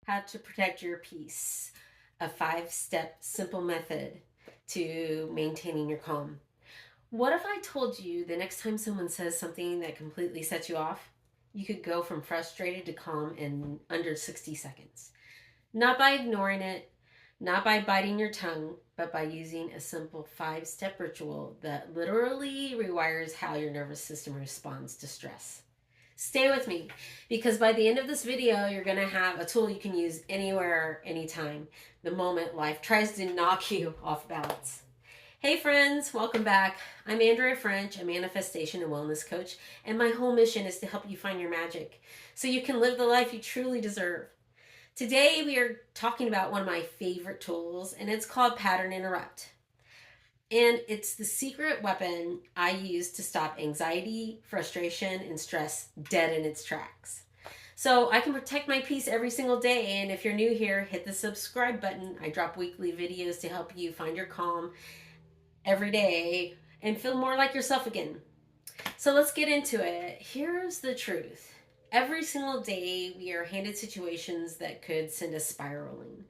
How to protect your peace. A 5-step simple method to maintaining your calm. What if I told you the next time someone says something that completely sets you off, you could go from frustrated to calm in under 60 seconds? Not by ignoring it, not by biting your tongue, but by using a simple 5-step ritual that literally rewires how your nervous system responds to stress. Stay with me because by the end of this video, you're going to have a tool you can use anywhere, anytime, the moment life tries to knock you off balance. Hey friends, welcome back. I'm Andrea French, a manifestation and wellness coach, and my whole mission is to help you find your magic so you can live the life you truly deserve. Today we are talking about one of my favorite tools, and it's called Pattern Interrupt. And it's the secret weapon I use to stop anxiety, frustration, and stress dead in its tracks. So I can protect my peace every single day. And if you're new here, hit the subscribe button. I drop weekly videos to help you find your calm every day and feel more like yourself again. So let's get into it. Here's the truth. Every single day, we are handed situations that could send us spiraling.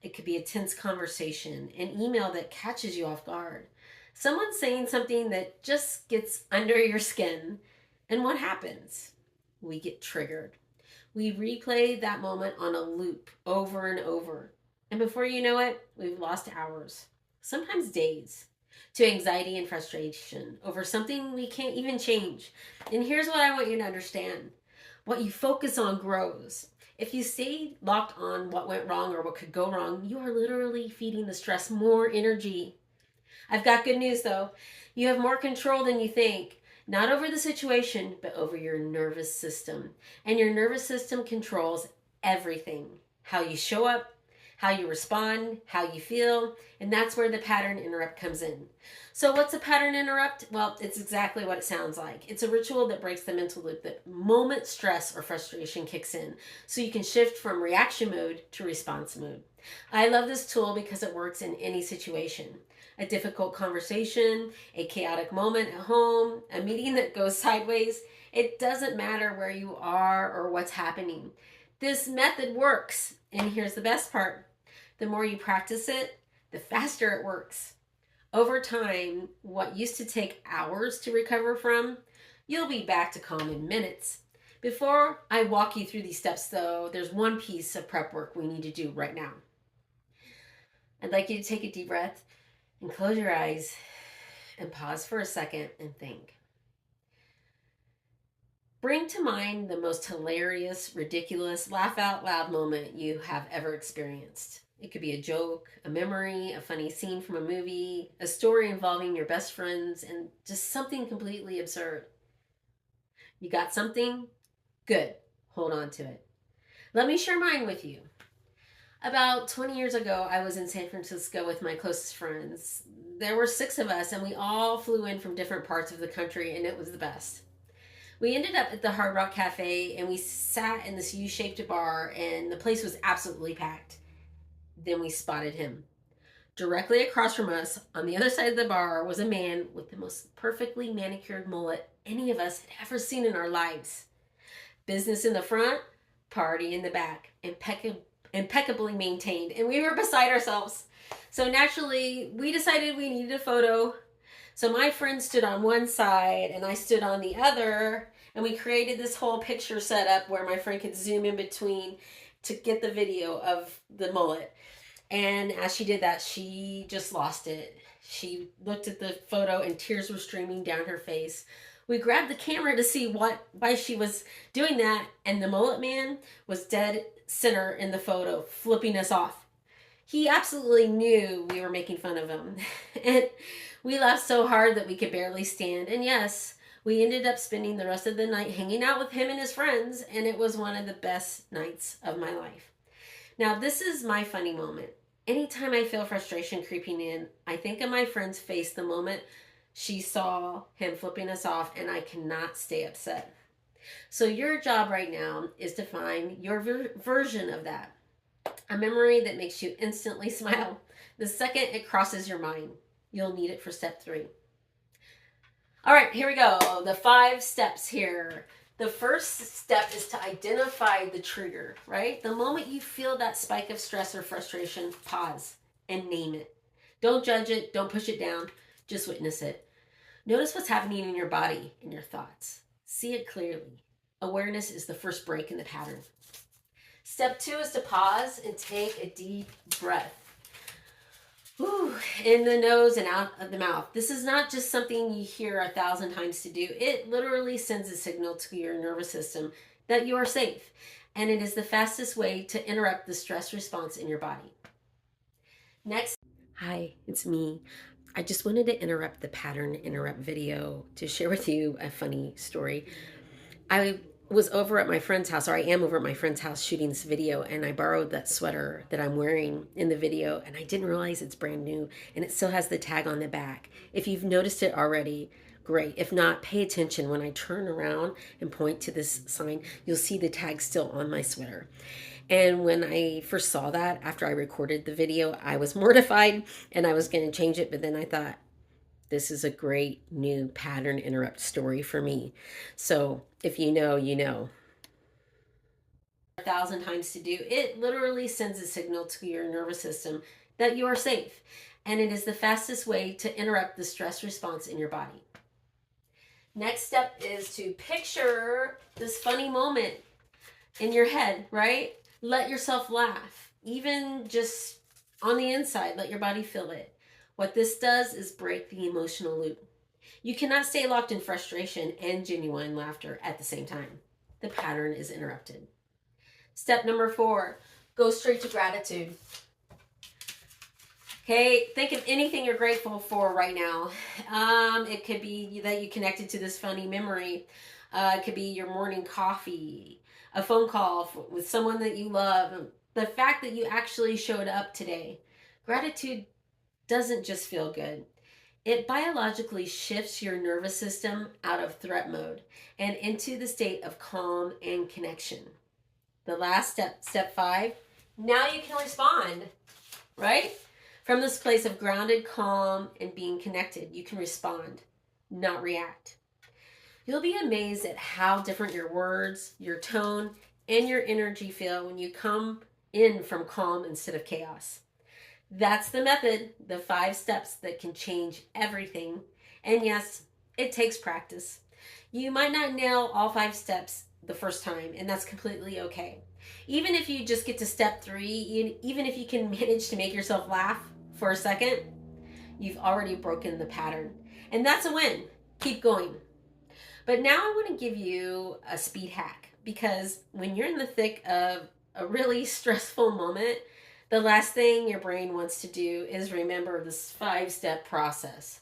It could be a tense conversation, an email that catches you off guard, someone saying something that just gets under your skin. And what happens? We get triggered. We replay that moment on a loop over and over. And before you know it, we've lost hours, sometimes days, to anxiety and frustration over something we can't even change. And here's what I want you to understand. What you focus on grows. If you stay locked on what went wrong or what could go wrong, you are literally feeding the stress more energy. I've got good news though. You have more control than you think. Not over the situation, but over your nervous system. And your nervous system controls everything. How you show up, how you respond, how you feel, and that's where the pattern interrupt comes in. So what's a pattern interrupt? Well, it's exactly what it sounds like. It's a ritual that breaks the mental loop the moment stress or frustration kicks in, so you can shift from reaction mode to response mode. I love this tool because it works in any situation. A difficult conversation, a chaotic moment at home, a meeting that goes sideways. It doesn't matter where you are or what's happening. This method works, and here's the best part. The more you practice it, the faster it works. Over time, what used to take hours to recover from, you'll be back to calm in minutes. Before I walk you through these steps though, there's one piece of prep work we need to do right now. I'd like you to take a deep breath and close your eyes and pause for a second and think. Bring to mind the most hilarious, ridiculous, laugh out loud moment you have ever experienced. It could be a joke, a memory, a funny scene from a movie, a story involving your best friends, and just something completely absurd. You got something? Good. Hold on to it. Let me share mine with you. About 20 years ago, I was in San Francisco with my closest friends. There were 6 of us, and we all flew in from different parts of the country, and it was the best. We ended up at the Hard Rock Cafe, and we sat in this U-shaped bar, and the place was absolutely packed. Then we spotted him. Directly across from us, on the other side of the bar, was a man with the most perfectly manicured mullet any of us had ever seen in our lives. Business in the front, party in the back, impeccably maintained, and we were beside ourselves. So naturally, we decided we needed a photo. So my friend stood on one side and I stood on the other, and we created this whole picture setup where my friend could zoom in between to get the video of the mullet. And as she did that, she just lost it. She looked at the photo and tears were streaming down her face. We grabbed the camera to see why she was doing that, and the mullet man was dead center in the photo, flipping us off. He absolutely knew we were making fun of him. And we laughed so hard that we could barely stand. And yes, we ended up spending the rest of the night hanging out with him and his friends, and it was one of the best nights of my life. Now, this is my funny moment. Anytime I feel frustration creeping in, I think of my friend's face the moment she saw him flipping us off, and I cannot stay upset. So your job right now is to find your version of that. A memory that makes you instantly smile the second it crosses your mind. You'll need it for step 3. All right, here we go. The 5 steps here The first step is to identify the trigger, right? The moment you feel that spike of stress or frustration, pause and name it. Don't judge it, don't push it down, just witness it. Notice what's happening in your body and your thoughts. See it clearly. Awareness is the first break in the pattern. Step 2 is to pause and take a deep breath. Whew, in the nose and out of the mouth. This is not just something you hear 1,000 times to do. It literally sends a signal to your nervous system that you are safe. And it is the fastest way to interrupt the stress response in your body. Next. Hi, it's me. I just wanted to interrupt the pattern interrupt video to share with you a funny story. I was over at my friend's house, or I am over at my friend's house shooting this video, and I borrowed that sweater that I'm wearing in the video, and I didn't realize it's brand new, and it still has the tag on the back. If you've noticed it already, great. If not, pay attention. When I turn around and point to this sign, you'll see the tag still on my sweater. And when I first saw that, after I recorded the video, I was mortified, and I was going to change it, but then I thought, this is a great new pattern interrupt story for me. So if you know, you know. 1,000 times to do. It literally sends a signal to your nervous system that you are safe. And it is the fastest way to interrupt the stress response in your body. Next step is to picture this funny moment in your head, right? Let yourself laugh. Even just on the inside, let your body feel it. What this does is break the emotional loop. You cannot stay locked in frustration and genuine laughter at the same time. The pattern is interrupted. Step number 4, go straight to gratitude. Okay, think of anything you're grateful for right now. It could be that you connected to this funny memory. It could be your morning coffee, a phone call with someone that you love, the fact that you actually showed up today. Gratitude doesn't just feel good. It biologically shifts your nervous system out of threat mode and into the state of calm and connection. The last step, step 5, now you can respond, right? From this place of grounded, calm, and being connected, you can respond, not react. You'll be amazed at how different your words, your tone, and your energy feel when you come in from calm instead of chaos. That's the method, the 5 steps that can change everything. And yes, it takes practice. You might not nail all 5 steps the first time, and that's completely okay. Even if you just get to step 3, even if you can manage to make yourself laugh for a second, you've already broken the pattern. And that's a win. Keep going. But now I want to give you a speed hack, because when you're in the thick of a really stressful moment, the last thing your brain wants to do is remember this 5-step process.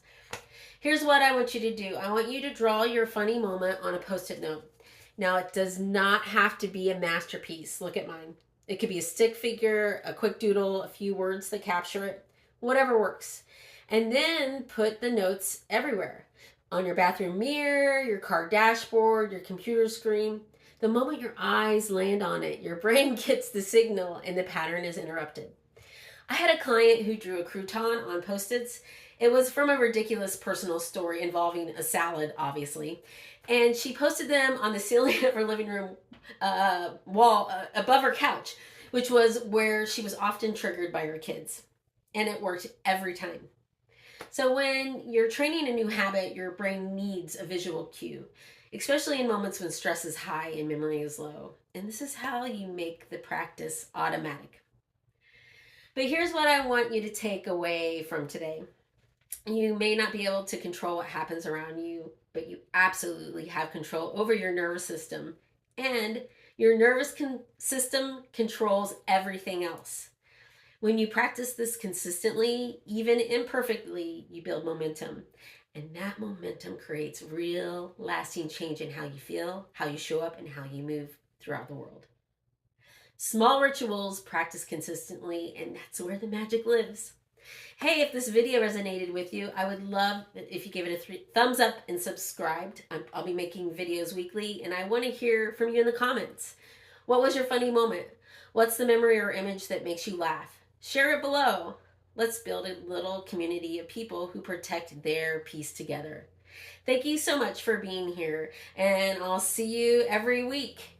Here's what I want you to do. I want you to draw your funny moment on a Post-it note. Now, it does not have to be a masterpiece. Look at mine. It could be a stick figure, a quick doodle, a few words that capture it, whatever works. And then put the notes everywhere. On your bathroom mirror, your car dashboard, your computer screen. The moment your eyes land on it, your brain gets the signal and the pattern is interrupted. I had a client who drew a crouton on Post-its. It was from a ridiculous personal story involving a salad, obviously. And she posted them on the ceiling of her living room wall above her couch, which was where she was often triggered by her kids. And it worked every time. So when you're training a new habit, your brain needs a visual cue, especially in moments when stress is high and memory is low. And this is how you make the practice automatic. But here's what I want you to take away from today. You may not be able to control what happens around you, but you absolutely have control over your nervous system. And your nervous system controls everything else. When you practice this consistently, even imperfectly, you build momentum. And that momentum creates real, lasting change in how you feel, how you show up, and how you move throughout the world. Small rituals practiced consistently, and that's where the magic lives. Hey, if this video resonated with you, I would love if you gave it a thumbs up and subscribed. I'll be making videos weekly, and I want to hear from you in the comments. What was your funny moment? What's the memory or image that makes you laugh? Share it below. Let's build a little community of people who protect their peace together. Thank you so much for being here, and I'll see you every week.